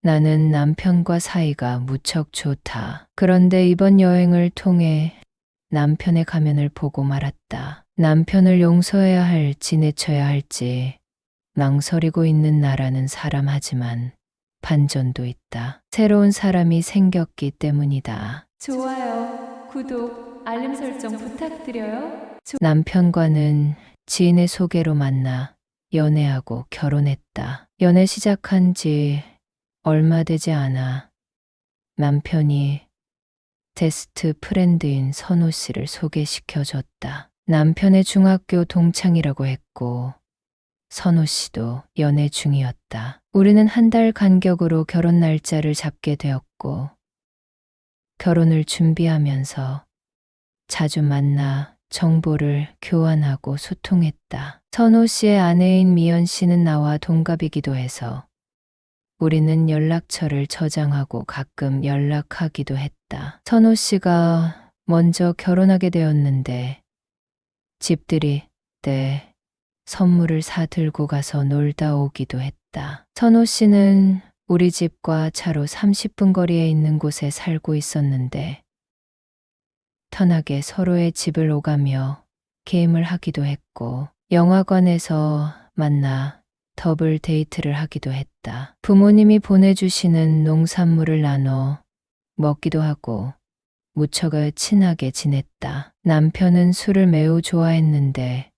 나는 남편과 사이가 무척 좋다. 그런데 이번 여행을 통해 남편의 가면을 보고 말았다. 남편을 용서해야 할지 내쳐야 할지 망설이고 있는 나라는 사람하지만 반전도 있다. 새로운 사람이 생겼기 때문이다. 좋아요, 구독, 알림 설정 부탁드려요. 남편과는 지인의 소개로 만나 연애하고 결혼했다. 연애 시작한 지 얼마 되지 않아 남편이 베스트 프렌드인 선호 씨를 소개시켜줬다. 남편의 중학교 동창이라고 했고 선호 씨도 연애 중이었다. 우리는 한 달 간격으로 결혼 날짜를 잡게 되었고 결혼을 준비하면서 자주 만나 정보를 교환하고 소통했다. 선호 씨의 아내인 미연 씨는 나와 동갑이기도 해서 우리는 연락처를 저장하고 가끔 연락하기도 했다. 선호 씨가 먼저 결혼하게 되었는데 집들이 때 선물을 사들고 가서 놀다 오기도 했다. 선호 씨는 우리 집과 차로 30분 거리에 있는 곳에 살고 있었는데 편하게 서로의 집을 오가며 게임을 하기도 했고 영화관에서 만나 더블 데이트를 하기도 했다. 부모님이 보내주시는 농산물을 나눠 먹기도 하고 무척 친하게 지냈다. 남편은 술을 매우 좋아했는데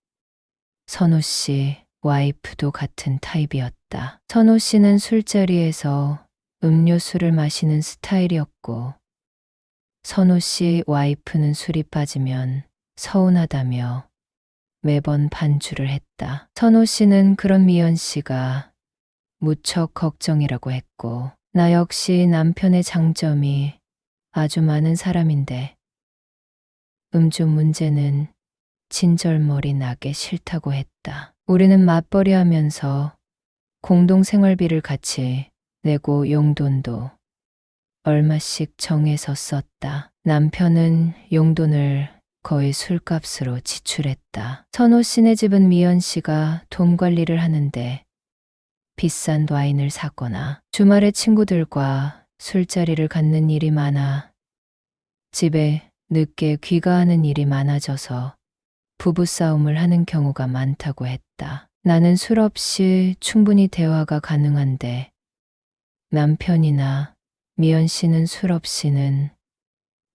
선호 씨 와이프도 같은 타입이었다. 선호 씨는 술자리에서 음료수를 마시는 스타일이었고 선호 씨 와이프는 술이 빠지면 서운하다며 매번 반주를 했다. 선호 씨는 그런 미연 씨가 무척 걱정이라고 했고 나 역시 남편의 장점이 아주 많은 사람인데 음주 문제는 진절머리 나게 싫다고 했다. 우리는 맞벌이 하면서 공동 생활비를 같이 내고 용돈도 얼마씩 정해서 썼다. 남편은 용돈을 거의 술값으로 지출했다. 선호 씨네 집은 미연 씨가 돈 관리를 하는데 비싼 와인을 사거나 주말에 친구들과 술자리를 갖는 일이 많아 집에 늦게 귀가하는 일이 많아져서 부부싸움을 하는 경우가 많다고 했다. 나는 술 없이 충분히 대화가 가능한데 남편이나 미연 씨는 술 없이는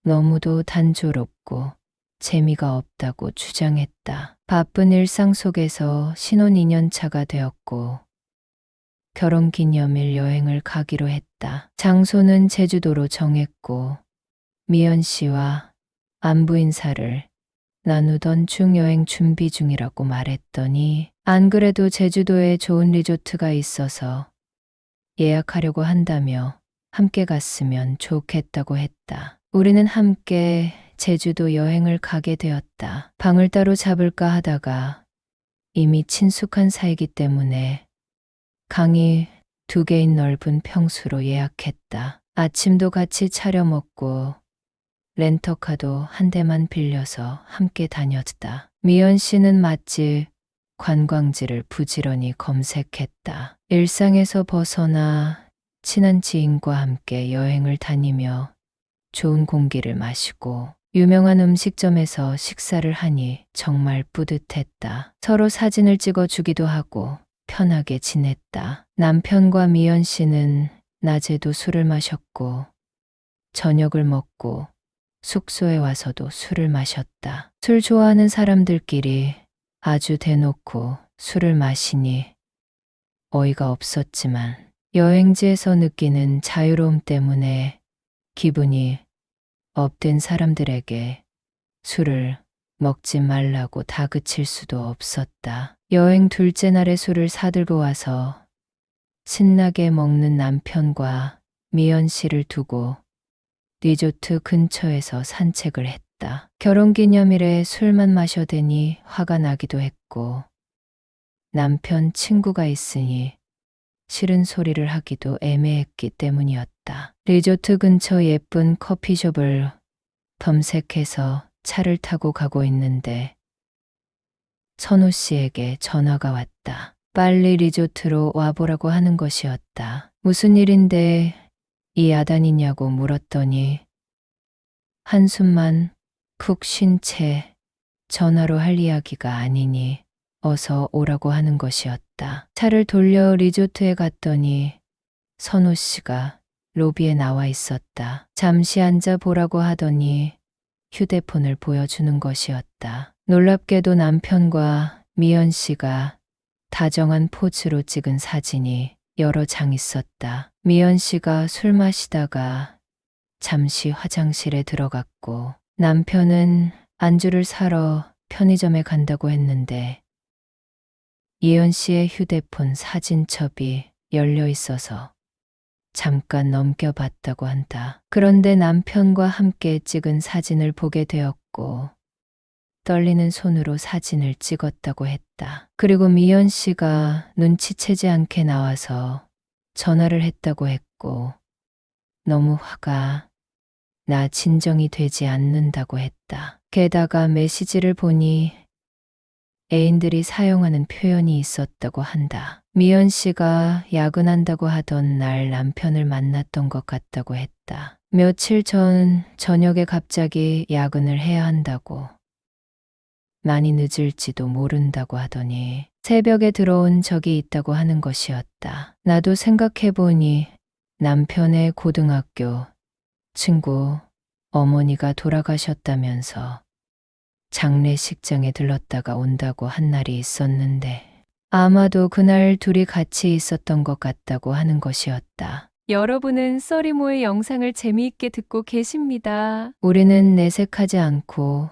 너무도 단조롭고 재미가 없다고 주장했다. 바쁜 일상 속에서 신혼 2년 차가 되었고 결혼 기념일 여행을 가기로 했다. 장소는 제주도로 정했고 미연 씨와 안부 인사를 나누던 중 여행 준비 중이라고 말했더니 안 그래도 제주도에 좋은 리조트가 있어서 예약하려고 한다며 함께 갔으면 좋겠다고 했다. 우리는 함께 제주도 여행을 가게 되었다. 방을 따로 잡을까 하다가 이미 친숙한 사이기 때문에 강이 2개인 넓은 평수로 예약했다. 아침도 같이 차려 먹고 렌터카도 한 대만 빌려서 함께 다녔다. 미연 씨는 맛집, 관광지를 부지런히 검색했다. 일상에서 벗어나 친한 지인과 함께 여행을 다니며 좋은 공기를 마시고 유명한 음식점에서 식사를 하니 정말 뿌듯했다. 서로 사진을 찍어 주기도 하고 편하게 지냈다. 남편과 미연 씨는 낮에도 술을 마셨고 저녁을 먹고 숙소에 와서도 술을 마셨다. 술 좋아하는 사람들끼리 아주 대놓고 술을 마시니 어이가 없었지만 여행지에서 느끼는 자유로움 때문에 기분이 업된 사람들에게 술을 먹지 말라고 다그칠 수도 없었다. 여행 둘째 날에 술을 사들고 와서 신나게 먹는 남편과 미연 씨를 두고 리조트 근처에서 산책을 했다. 결혼기념일에 술만 마셔대니 화가 나기도 했고 남편 친구가 있으니 싫은 소리를 하기도 애매했기 때문이었다. 리조트 근처 예쁜 커피숍을 검색해서 차를 타고 가고 있는데 선호 씨에게 전화가 왔다. 빨리 리조트로 와보라고 하는 것이었다. 무슨 일인데 이 야단이냐고 물었더니 한숨만 푹 쉰 채 전화로 할 이야기가 아니니 어서 오라고 하는 것이었다. 차를 돌려 리조트에 갔더니 선호 씨가 로비에 나와 있었다. 잠시 앉아 보라고 하더니 휴대폰을 보여주는 것이었다. 놀랍게도 남편과 미연 씨가 다정한 포즈로 찍은 사진이 여러 장 있었다. 미연 씨가 술 마시다가 잠시 화장실에 들어갔고 남편은 안주를 사러 편의점에 간다고 했는데 예연 씨의 휴대폰 사진첩이 열려 있어서 잠깐 넘겨봤다고 한다. 그런데 남편과 함께 찍은 사진을 보게 되었고 떨리는 손으로 사진을 찍었다고 했다. 그리고 미연 씨가 눈치채지 않게 나와서 전화를 했다고 했고 너무 화가 나 진정이 되지 않는다고 했다. 게다가 메시지를 보니 애인들이 사용하는 표현이 있었다고 한다. 미연 씨가 야근한다고 하던 날 남편을 만났던 것 같다고 했다. 며칠 전 저녁에 갑자기 야근을 해야 한다고 많이 늦을지도 모른다고 하더니 새벽에 들어온 적이 있다고 하는 것이었다. 나도 생각해보니 남편의 고등학교 친구 어머니가 돌아가셨다면서 장례식장에 들렀다가 온다고 한 날이 있었는데 아마도 그날 둘이 같이 있었던 것 같다고 하는 것이었다. 여러분은 써리모의 영상을 재미있게 듣고 계십니다. 우리는 내색하지 않고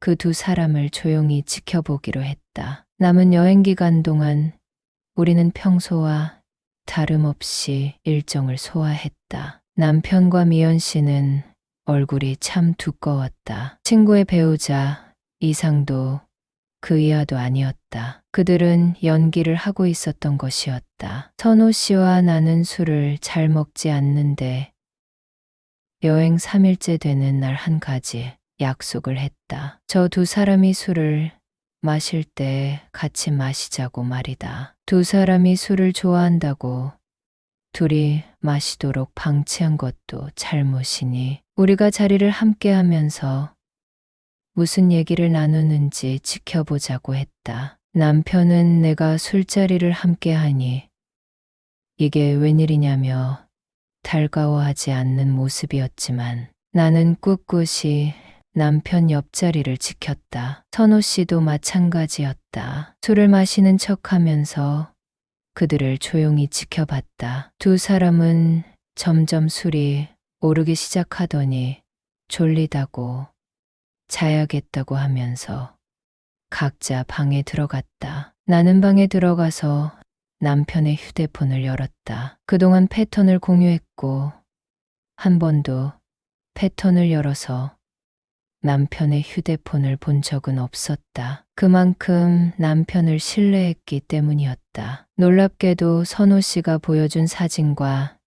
그 두 사람을 조용히 지켜보기로 했다. 남은 여행 기간 동안 우리는 평소와 다름없이 일정을 소화했다. 남편과 미연 씨는 얼굴이 참 두꺼웠다. 친구의 배우자 이상도 그 이하도 아니었다. 그들은 연기를 하고 있었던 것이었다. 선호 씨와 나는 술을 잘 먹지 않는데 여행 3일째 되는 날 한 가지 약속을 했다. 저 두 사람이 술을 마실 때 같이 마시자고 말이다. 두 사람이 술을 좋아한다고 둘이 마시도록 방치한 것도 잘못이니 우리가 자리를 함께 하면서 무슨 얘기를 나누는지 지켜보자고 했다. 남편은 내가 술자리를 함께 하니 이게 웬일이냐며 달가워하지 않는 모습이었지만 나는 꿋꿋이 남편 옆자리를 지켰다. 선호 씨도 마찬가지였다. 술을 마시는 척하면서 그들을 조용히 지켜봤다. 두 사람은 점점 술이 오르기 시작하더니 졸리다고 자야겠다고 하면서 각자 방에 들어갔다. 나는 방에 들어가서 남편의 휴대폰을 열었다. 그동안 패턴을 공유했고 한 번도 패턴을 열어서 남편의 휴대폰을 본 적은 없었다. 그만큼 남편을 신뢰했기 때문이었다. 놀랍게도 선호 씨가 보여준 사진과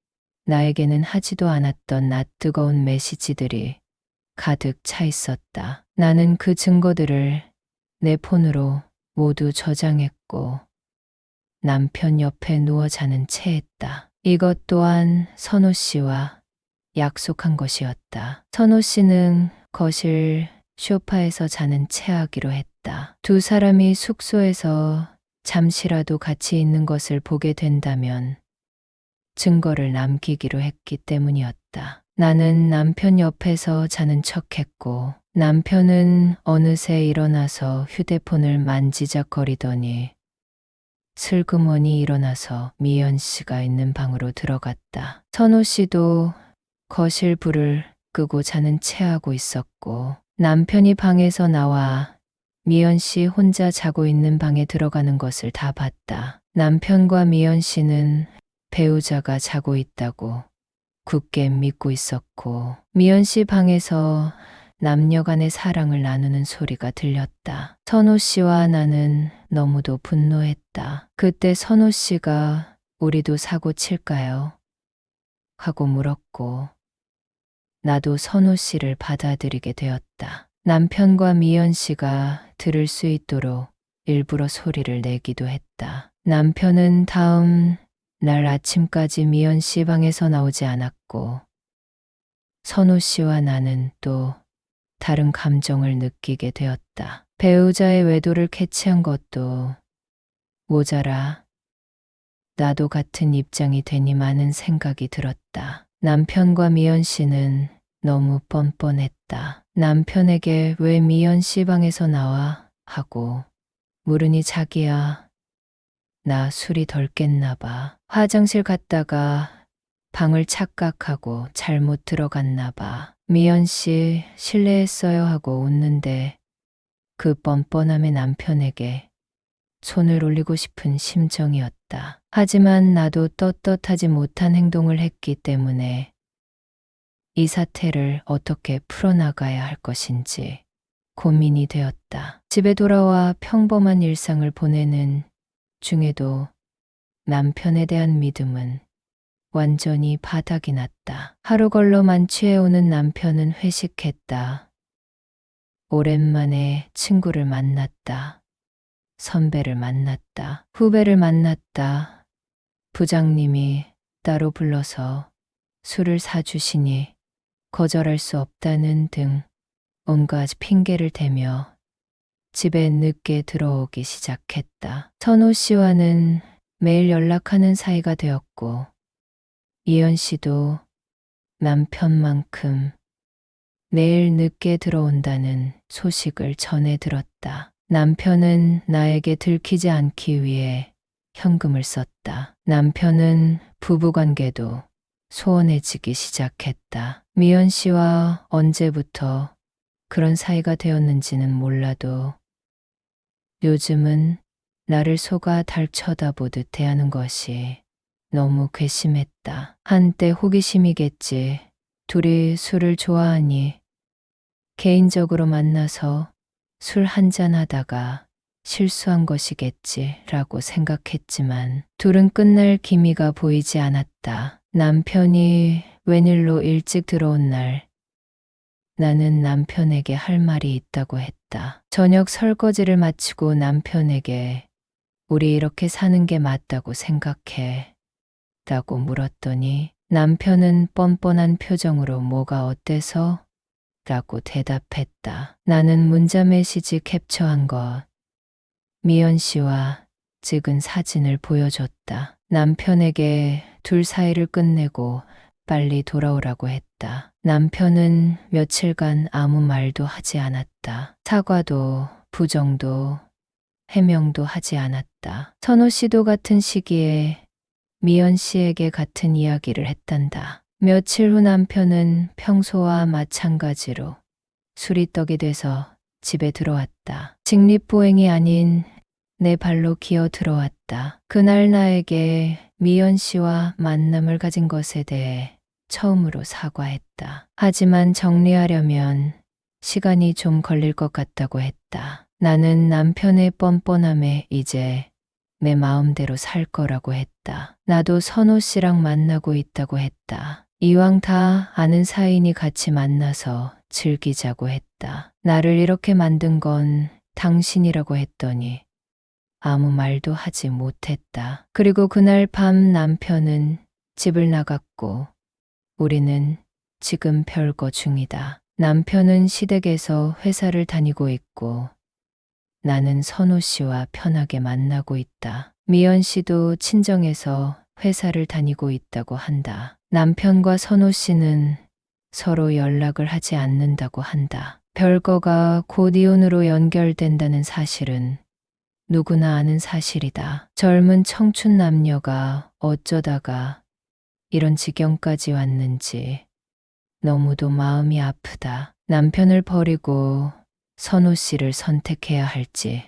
나에게는 하지도 않았던 낯뜨거운 메시지들이 가득 차 있었다. 나는 그 증거들을 내 폰으로 모두 저장했고 남편 옆에 누워 자는 채 했다. 이것 또한 선호 씨와 약속한 것이었다. 선호 씨는 거실 소파에서 자는 채 하기로 했다. 두 사람이 숙소에서 잠시라도 같이 있는 것을 보게 된다면 증거를 남기기로 했기 때문이었다. 나는 남편 옆에서 자는 척했고 남편은 어느새 일어나서 휴대폰을 만지작거리더니 슬그머니 일어나서 미연 씨가 있는 방으로 들어갔다. 선호 씨도 거실 불을 끄고 자는 채하고 있었고 남편이 방에서 나와 미연 씨 혼자 자고 있는 방에 들어가는 것을 다 봤다. 남편과 미연 씨는 배우자가 자고 있다고 굳게 믿고 있었고 미연 씨 방에서 남녀 간의 사랑을 나누는 소리가 들렸다. 선호 씨와 나는 너무도 분노했다. 그때 선호 씨가 우리도 사고 칠까요? 하고 물었고 나도 선호 씨를 받아들이게 되었다. 남편과 미연 씨가 들을 수 있도록 일부러 소리를 내기도 했다. 남편은 다음 날 아침까지 미연 씨 방에서 나오지 않았고, 선호 씨와 나는 또 다른 감정을 느끼게 되었다. 배우자의 외도를 캐치한 것도 모자라 나도 같은 입장이 되니 많은 생각이 들었다. 남편과 미연 씨는 너무 뻔뻔했다. 남편에게 왜 미연 씨 방에서 나와? 하고 물으니 자기야, 나 술이 덜 깼나 봐. 화장실 갔다가 방을 착각하고 잘못 들어갔나 봐. 미연 씨 실례했어요 하고 웃는데 그 뻔뻔함의 남편에게 손을 올리고 싶은 심정이었다. 하지만 나도 떳떳하지 못한 행동을 했기 때문에 이 사태를 어떻게 풀어나가야 할 것인지 고민이 되었다. 집에 돌아와 평범한 일상을 보내는 중에도 남편에 대한 믿음은 완전히 바닥이 났다. 하루 걸러 만취해오는 남편은 회식했다. 오랜만에 친구를 만났다. 선배를 만났다. 후배를 만났다. 부장님이 따로 불러서 술을 사주시니 거절할 수 없다는 등 온갖 핑계를 대며 집에 늦게 들어오기 시작했다. 선호 씨와는 매일 연락하는 사이가 되었고, 이현 씨도 남편만큼 매일 늦게 들어온다는 소식을 전해 들었다. 남편은 나에게 들키지 않기 위해 현금을 썼다. 남편은 부부관계도 소원해지기 시작했다. 미연 씨와 언제부터 그런 사이가 되었는지는 몰라도 요즘은 나를 속아 달 쳐다보듯 대하는 것이 너무 괘씸했다. 한때 호기심이겠지. 둘이 술을 좋아하니 개인적으로 만나서 술 한잔 하다가 실수한 것이겠지라고 생각했지만 둘은 끝날 기미가 보이지 않았다. 남편이 웬일로 일찍 들어온 날 나는 남편에게 할 말이 있다고 했다. 저녁 설거지를 마치고 남편에게 우리 이렇게 사는 게 맞다고 생각해? 라고 물었더니 남편은 뻔뻔한 표정으로 뭐가 어때서? 라고 대답했다. 나는 문자 메시지 캡처한 것, 미연 씨와 찍은 사진을 보여줬다. 남편에게 둘 사이를 끝내고 빨리 돌아오라고 했다. 남편은 며칠간 아무 말도 하지 않았다. 사과도 부정도 해명도 하지 않았다. 선호 씨도 같은 시기에 미연 씨에게 같은 이야기를 했단다. 며칠 후 남편은 평소와 마찬가지로 술이 떡이 돼서 집에 들어왔다. 직립보행이 아닌 내 발로 기어 들어왔다. 그날 나에게 미연 씨와 만남을 가진 것에 대해 처음으로 사과했다. 하지만 정리하려면 시간이 좀 걸릴 것 같다고 했다. 나는 남편의 뻔뻔함에 이제 내 마음대로 살 거라고 했다. 나도 선호 씨랑 만나고 있다고 했다. 이왕 다 아는 사이니 같이 만나서 즐기자고 했다. 나를 이렇게 만든 건 당신이라고 했더니 아무 말도 하지 못했다. 그리고 그날 밤 남편은 집을 나갔고 우리는 지금 별거 중이다. 남편은 시댁에서 회사를 다니고 있고 나는 선호 씨와 편하게 만나고 있다. 미연 씨도 친정에서 회사를 다니고 있다고 한다. 남편과 선호 씨는 서로 연락을 하지 않는다고 한다. 별거가 곧 이혼으로 연결된다는 사실은 누구나 아는 사실이다. 젊은 청춘 남녀가 어쩌다가 이런 지경까지 왔는지 너무도 마음이 아프다. 남편을 버리고 선호 씨를 선택해야 할지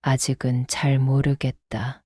아직은 잘 모르겠다.